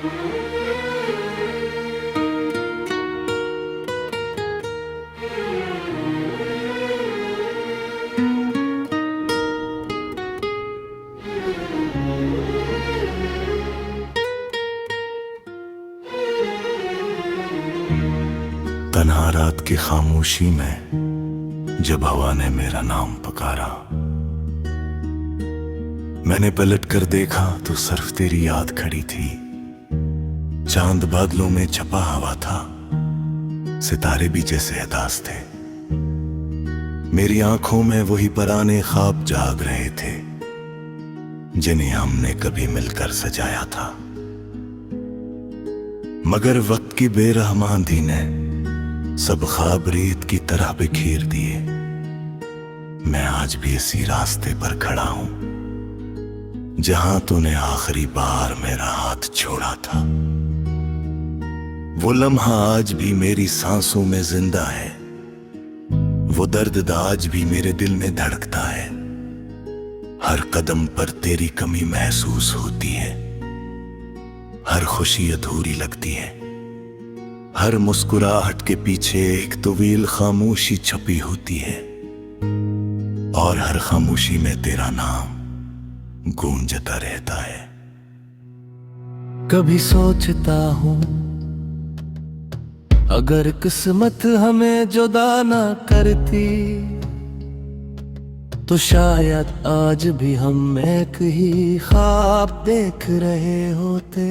तन्हा रात की खामोशी में जब हवा ने मेरा नाम पुकारा, मैंने पलट कर देखा तो सिर्फ तेरी याद खड़ी थी। चांद बादलों में छपा हुआ था, सितारे भी जैसे अदास थे। मेरी आंखों में वही पुराने ख्वाब जाग रहे थे जिन्हें हमने कभी मिलकर सजाया था। मगर वक्त की बेरहम आंधी ने सब ख्वाब रेत की तरह बिखेर दिए। मैं आज भी इसी रास्ते पर खड़ा हूं जहां तूने आखिरी बार मेरा हाथ छोड़ा था। वो लम्हा आज भी मेरी सांसों में जिंदा है, वो दर्द आज भी मेरे दिल में धड़कता है। हर कदम पर तेरी कमी महसूस होती है, हर खुशी अधूरी लगती है। हर मुस्कुराहट के पीछे एक तवील खामोशी छपी होती है, और हर खामोशी में तेरा नाम गूंजता रहता है। कभी सोचता हूँ अगर किस्मत हमें जुदा ना करती तो शायद आज भी हम एक ही ख्वाब देख रहे होते।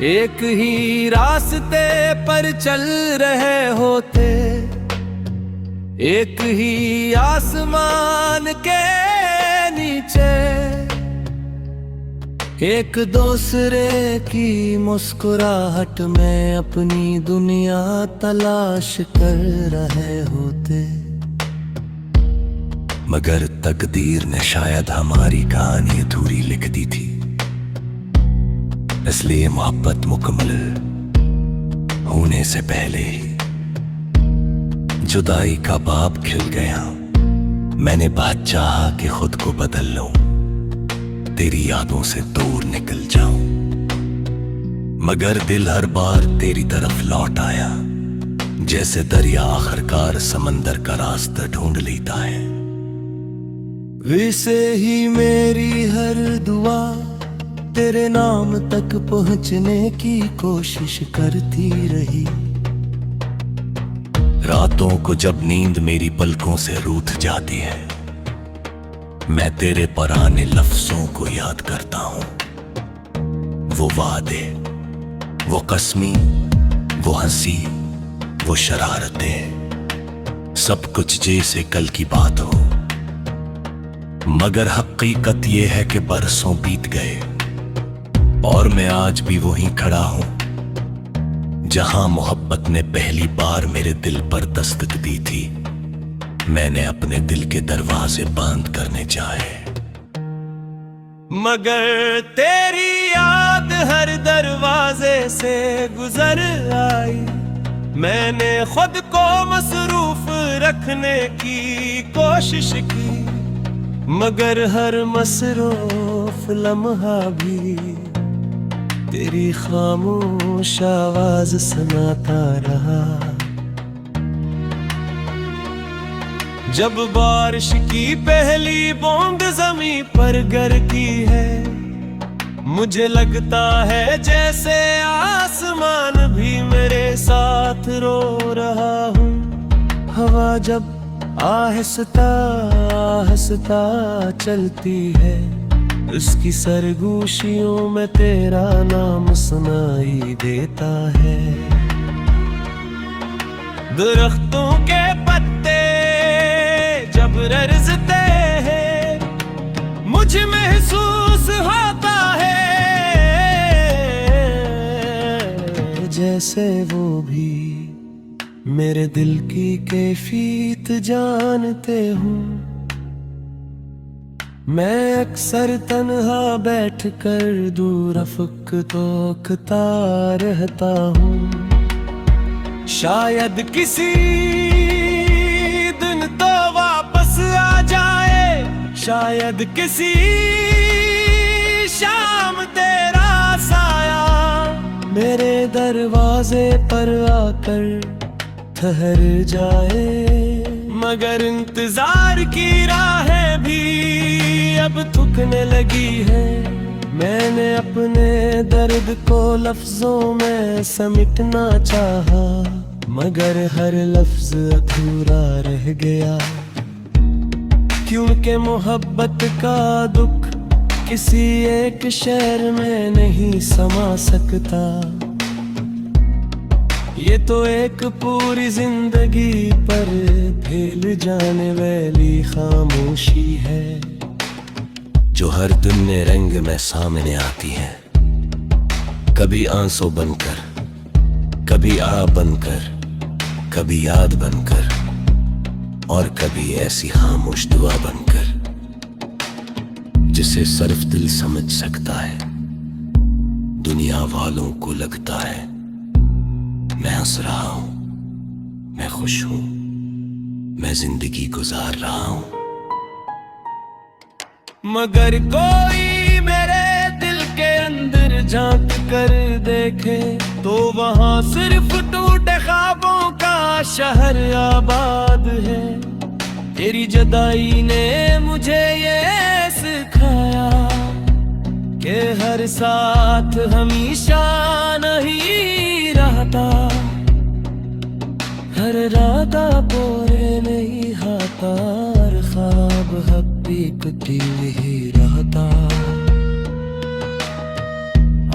एक ही रास्ते पर चल रहे होते, एक ही आसमान के नीचे, एक दूसरे की मुस्कुराहट में अपनी दुनिया तलाश कर रहे होते। मगर तकदीर ने शायद हमारी कहानी अधूरी लिख दी थी, इसलिए मोहब्बत मुकम्मल होने से पहले ही जुदाई का बाब खिल गया। मैंने बात चाहा कि खुद को बदल लूं, तेरी यादों से दूर निकल जाऊं, मगर दिल हर बार तेरी तरफ लौट आया, जैसे दरिया आखिरकार समंदर का रास्ता ढूंढ लेता है। वैसे ही मेरी हर दुआ तेरे नाम तक पहुंचने की कोशिश करती रही। रातों को जब नींद मेरी पलकों से रूठ जाती है, मैं तेरे पुराने लफ्जों को याद करता हूं। वो वादे, वो कसमी, वो हंसी, वो शरारतें, सब कुछ जैसे कल की बात हो। मगर हकीकत ये है कि बरसों बीत गए और मैं आज भी वहीं खड़ा हूं जहां मोहब्बत ने पहली बार मेरे दिल पर दस्तक दी थी। मैंने अपने दिल के दरवाजे बंद करने चाहे, मगर तेरी याद हर दरवाजे से गुजर आई। मैंने खुद को मसरूफ रखने की कोशिश की, मगर हर मसरूफ लम्हा भी तेरी खामोश आवाज सुनाता रहा। जब बारिश की पहली बूंद जमीन पर गिरती है, मुझे लगता है जैसे आसमान भी मेरे साथ रो रहा हूँ। हवा जब आहिस्ता आहिस्ता चलती है, उसकी सरगोशियों में तेरा नाम सुनाई देता है। दरख्तों के पत्ते जब लरजते हैं, मुझे महसूस होता है जैसे वो भी मेरे दिल की कैफियत जानते हूँ। मैं अक्सर तन्हा बैठकर दूर अफ़क़ तोकता रहता हूँ। शायद किसी दिन तो वापस आ जाए, शायद किसी शाम तेरा दरवाजे पर आकर ठहर जाए। मगर इंतजार की राहें भी अब थकने लगी है। मैंने अपने दर्द को लफ्जों में समेटना चाहा, मगर हर लफ्ज अधूरा रह गया। क्योंकि मोहब्बत का दुख किसी एक शेर में नहीं समा सकता। ये तो एक पूरी जिंदगी पर फैल जाने वाली खामोशी है, जो हर दिन में रंग में सामने आती है। कभी आंसू बनकर, कभी आ बनकर, कभी याद बनकर, और कभी ऐसी खामोश दुआ बनकर जिसे सिर्फ दिल समझ सकता है। दुनिया वालों को लगता है मैं हंस रहा हूं, मैं खुश हूं, मैं जिंदगी गुजार रहा हूं। मगर कोई मेरे दिल के अंदर झांक कर देखे तो वहां सिर्फ टूटे ख्वाबों का शहर आबाद है। तेरी जुदाई ने मुझे ये सिखाया कि हर साथ हमेशा नहीं रहता, हर राता पूरे नहीं हाथा, हर ख्वाब हकीकती नहीं रहता।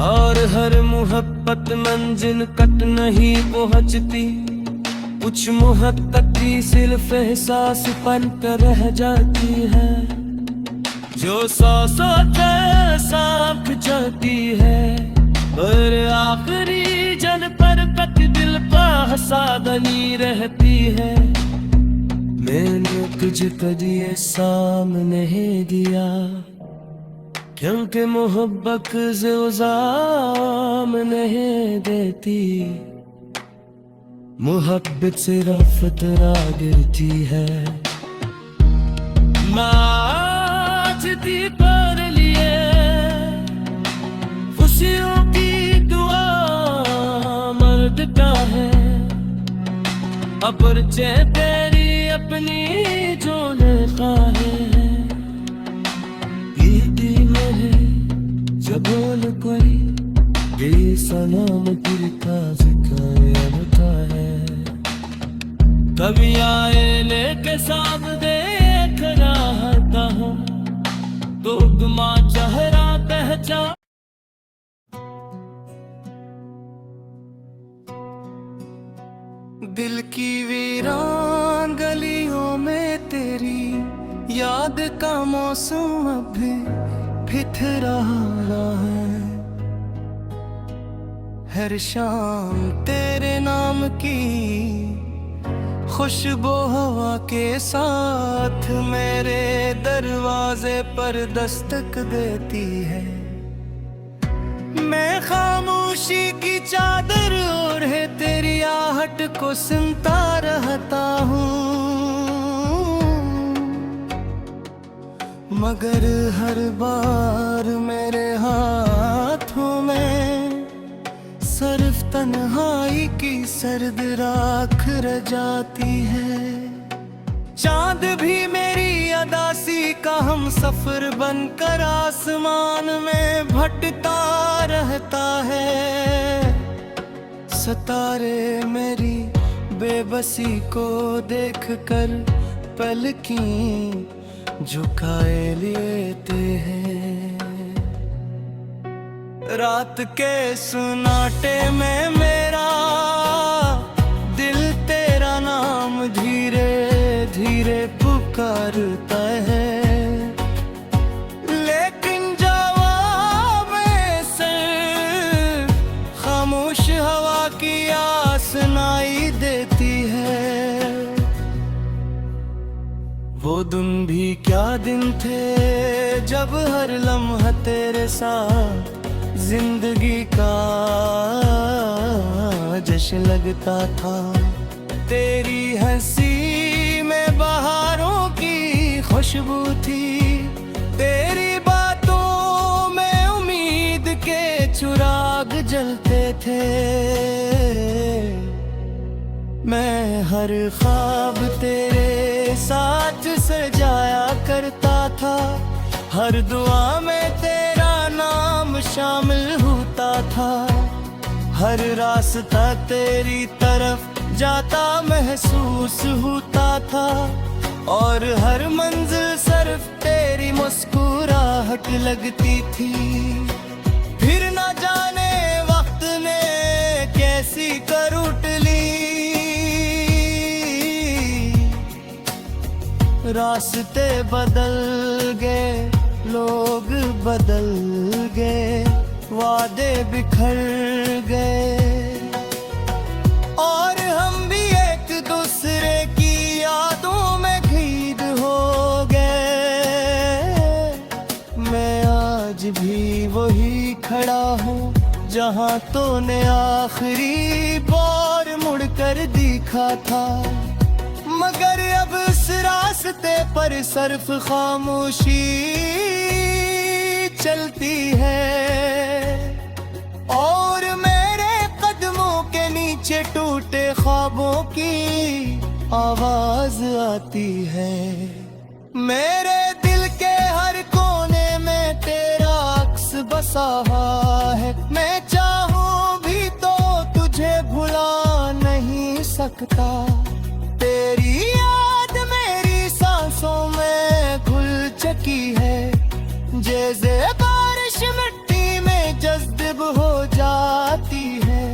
और हर मोहब्बत मंजिल कट नहीं पहुंचती, कुछ मोहब्बती सिर्फ एहसास बन कर रह जाती है, जो सौ सांप जाती है। और आखिरी जन पर तक दिल का हसादनी रहती है। मैंने तुझे कभी ये सामने दिया, क्योंकि मोहब्बत नहीं देती। मोहब्बत से रफ़त गिरती है। माजती पर लिए खुशियों की दुआ मर्द का है। अपरचे तेरी अपनी जो लेखा है, पीती में जब बोल कोई बेसलाम दिल का जिक्र होता है। कभी आए लेके साथ देख रहा हूँ तो गुमा चेहरा पहचान। दिल की वीरान गलियों में तेरी याद का मौसम अभी फिर रहा है। हर शाम तेरे नाम की खुशबू हवा के साथ मेरे दरवाजे पर दस्तक देती है। मैं खामोशी की चादर ओढ़े तेरी आहट को सुनता रहता हूँ, मगर हर बार मेरे हाथों में सिर्फ तन्हाई की सर्द राख रह जाती है। चांद भी मेरी अदासी का हम सफर बनकर आसमान में भटकता रहता है। सितारे मेरी बेबसी को देखकर पलकें झुकाए लेते हैं। रात के सुनाटे में मेरा दिल तेरा नाम धीरे धीरे पुकारता है, लेकिन जवाब से खामोश हवा की आस सुनाई देती है। वो दिन भी क्या दिन थे जब हर लम्हा तेरे साथ जिंदगी का जश्न लगता था। तेरी हंसी में बहारों की खुशबू थी, तेरी बातों में उम्मीद के चुरा चिराग जलते थे। मैं हर ख्वाब तेरे साथ सजाया करता था, हर दुआ में तेरा नाम शामिल होता था। हर रास्ता तेरी तरफ जाता महसूस होता था, और हर मंजिल सिर्फ तेरी मुस्कुराहट लगती थी। फिर न जाने वक्त ने कैसी करवट ली, रास्ते बदल गए, लोग बदल गए, वादे बिखर गए, और हम भी एक दूसरे की यादों में घीद हो गए। मैं आज भी वही खड़ा हूँ जहाँ तूने आखिरी बार मुड़कर देखा था, मगर अब इस रास्ते पर सिर्फ खामोशी चलती है, और मेरे कदमों के नीचे टूटे ख्वाबों की आवाज आती है। मेरे दिल के हर कोने में तेरा अक्स बसा है, मैं चाहूं भी तो तुझे भुला नहीं सकता। तेरी याद मेरी सांसों में घुल चुकी है, जैसे बारिश मिट्टी में जज्ब हो जाती है,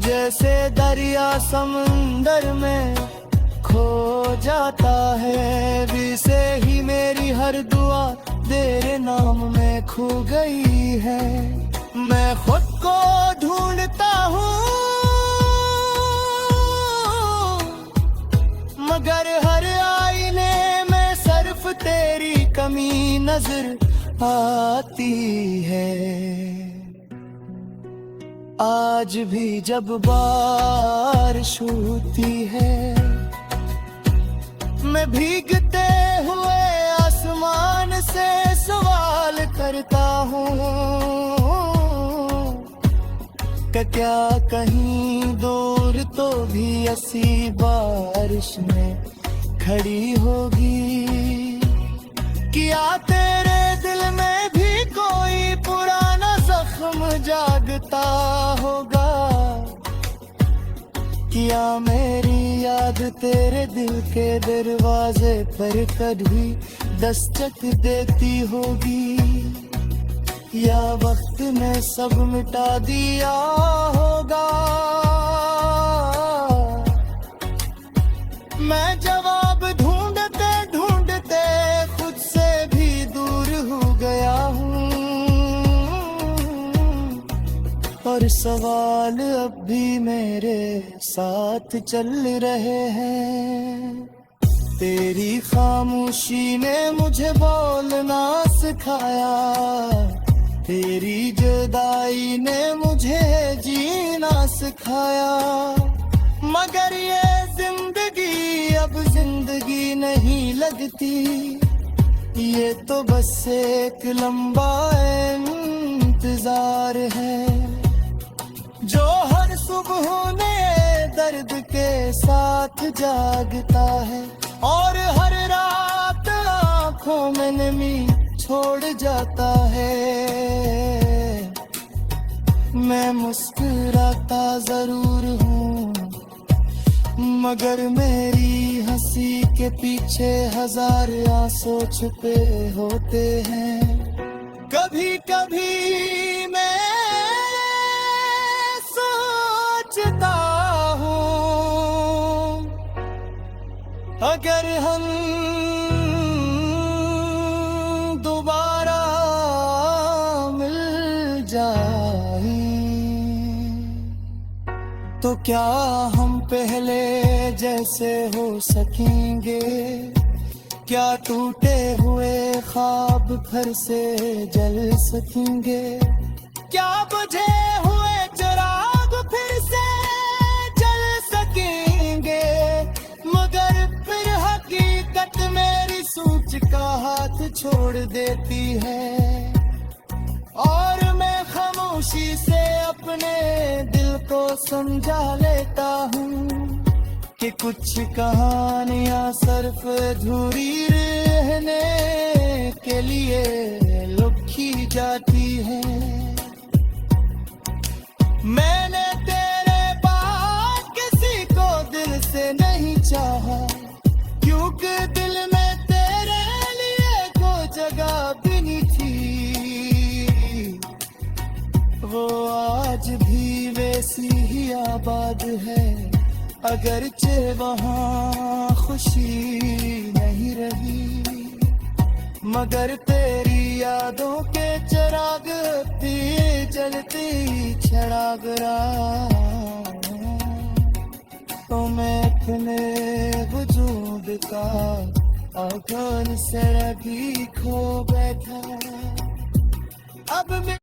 जैसे दरिया समंदर में खो जाता है। वैसे ही मेरी हर दुआ तेरे नाम में खो गई है। मैं खुद को ढूंढता हूँ, मगर हर आईने में सिर्फ तेरी कमी नजर आती है। आज भी जब बारिश होती है, मैं भीगते हुए आसमान से सवाल करता हूँ कि क्या कहीं दूर तो भी ऐसी बारिश में खड़ी होगी, क्या तेरे दिल में भी कोई पुराना जख्म जागता होगा, क्या मेरी याद तेरे दिल के दरवाजे पर कभी दस्तक देती होगी, या वक्त ने सब मिटा दिया होगा। मैं जवाब ढूंढते ढूंढते खुद से भी दूर हो गया हूँ, और सवाल अब भी मेरे साथ चल रहे हैं। तेरी खामोशी ने मुझे बोलना सिखाया, तेरी जुदाई ने मुझे जीना सिखाया, मगर ये जिंदगी अब जिंदगी नहीं लगती, ये तो बस एक लंबा इंतजार है, जो हर सुबह ने दर्द के साथ जागता है, और हर रात आँखों में नमी छोड़ जाता है। मैं मुस्कुराता जरूर हूँ, मगर मेरी हंसी के पीछे हजार आंसू छुपे होते हैं। कभी कभी मैं सोचता हूँ, अगर हम दोबारा मिल जाएं, तो क्या हम पहले जैसे हो सकेंगे, क्या टूटे हुए ख्वाब फिर से जल सकेंगे, क्या बुझे हुए चिराग फिर से जल सकेंगे, मगर फिर हकीकत मेरी सोच का हाथ छोड़ देती है, और मैं खामोशी से अपने दिल को समझा लेता हूँ कि कुछ कहानियां सिर्फ अधूरी रहने के लिए लिखी जाती है। मैंने तेरे बाद किसी को दिल से नहीं चाहा, क्योंकि दिल में तेरे लिए कोई जगह भी नहीं थी। वो आज भी वैसी ही आबाद है, अगरचे वहाँ खुशी नहीं रही, मगर तेरी यादों के चिराग भी जलती चराग रहा। तो मैं अपने वजूद का आंगन से भी खो बैठा। अब मैं